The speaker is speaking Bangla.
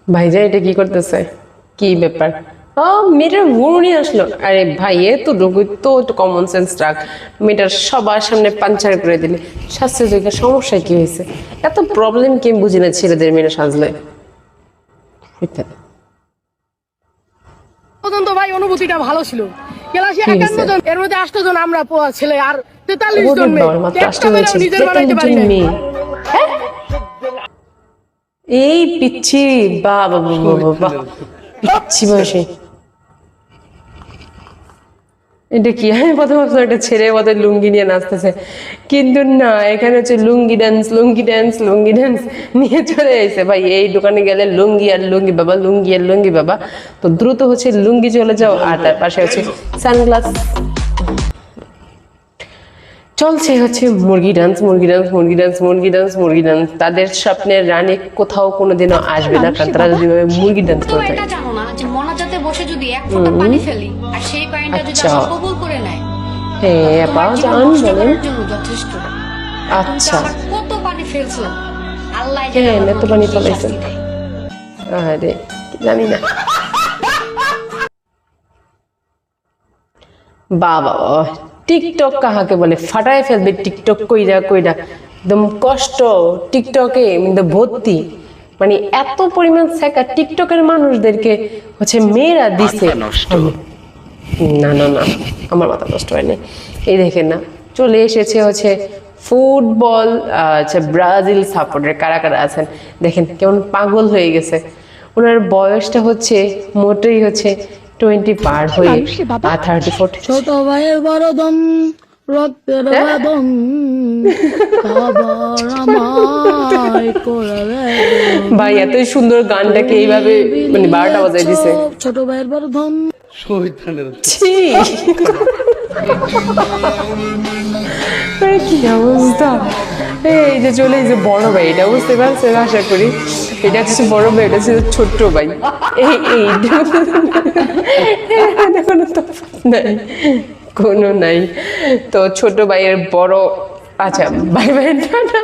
ভাইজান এটা কি করতেছে? কি ব্যাপার? ও মেয়েটার বুড়ো নিয়ে আসলো। আরে ভাই এ তো রোগী তো একটু কমন সেন্স রাখ। মেয়েটার সবার সামনে পাঞ্চার করে দিলে স্বাস্থ্য দিকে সমস্যা কি হয়েছে? এত প্রবলেম কি বুঝি না ছেলেদের মেয়েরা সাজলে। পর্যন্ত ভাই অনুভূতিটা ভালো ছিল। ক্লাসে কি 51 হয়েছে? জন, এর মধ্যে 8 জন আমরা পোয়া ছেলে আর 43 ওরে জন মেয়ে। বাবা, মাত্র একটা 8টা মেয়েও হয়েছে, নিজের বানাইতে পারি 43 জন নাই। মেয়ে। হ্যাঁ? এই পিচ্ছি, বাবা বাবা বাবা, পিচ্ছি বয়সে এটা কি? আমি প্রথম ভাবছিলাম একটা ছেলে বোধহয় লুঙ্গি নিয়ে নাচতেছে, কিন্তু না, এখানে হচ্ছে লুঙ্গি ডান্স, লুঙ্গি ডান্স, লুঙ্গি ডান্স নিয়ে চলে এসেছে। ভাই এই দোকানে গেলে লুঙ্গি আর লুঙ্গি বাবা, লুঙ্গি আর লুঙ্গি বাবা। তো দ্রুত হচ্ছে লুঙ্গি চলে যাও, আর তার পাশে হচ্ছে সানগ্লাস। চলছে হচ্ছে মুরগি ডান্স, মুরগি ডান্স, মুরগি ডান্স, মুরগি ডান্স, মুরগি ডান্স। তাদের স্বপ্নের রানী কোথাও কোনোদিনও আসবে না, কারণ তারা যদি মুরগি ডান্স তো করে এটা থাকে। জানো না যে মোনাজাতে বসে যদি এক ফোঁটা পানি ফেলি আর সেই পানিটা যদি আচ্ছা। আল্লাহ কবুল করে নেয়, হ্যাঁ তোমার আপা জীবন জান নষ্ট বলেন। করার জন্য যথেষ্ট। আচ্ছা, আমরা কত পানি ফেলছিলাম, আল্লাহ হ্যাঁ এত পানি ফেলাইছেন। আরে জানি না। বাবা, টিকটক কাহাকে বলে? ফাটায় ফেলবে টিকটক কইরা কইরা, একদম কষ্ট টিকটকে ভর্তি। মানে এত পরিমাণ শেখা টিকটকের মানুষদেরকে হচ্ছে মেয়েরা দিছে। না না না, আমার মাথা নষ্ট হয়নি। এই দেখেন না, চলে এসেছে হচ্ছে ফুটবল, আচ্ছা ব্রাজিল সাপোর্টার কারা কারা আছেন দেখেন, কেমন পাগল হয়ে গেছে। ওনার বয়সটা হচ্ছে মোটেই হচ্ছে 20 পার হয়ে 34। ছোট ভাইয়ের বড় দম, রক্তের বাদম, আবার আমায় করাবে। ভাই এতই সুন্দর গানটাকে এইভাবে মানে 12টা বাজায় দিছে। ছোট ভাইয়ের বড় দম। ছি! কি অবস্থা! এই যে চলে এই যে বড় ভাই, এটা বুঝতে পারছেন আশা করি। এটা হচ্ছে বড় ভাই, এটা হচ্ছে ছোট্ট ভাই। এই কোনো তফাৎ নাই, কোনো নাই। তো ছোট ভাইয়ের বড়, আচ্ছা বাই বাই, টাটা।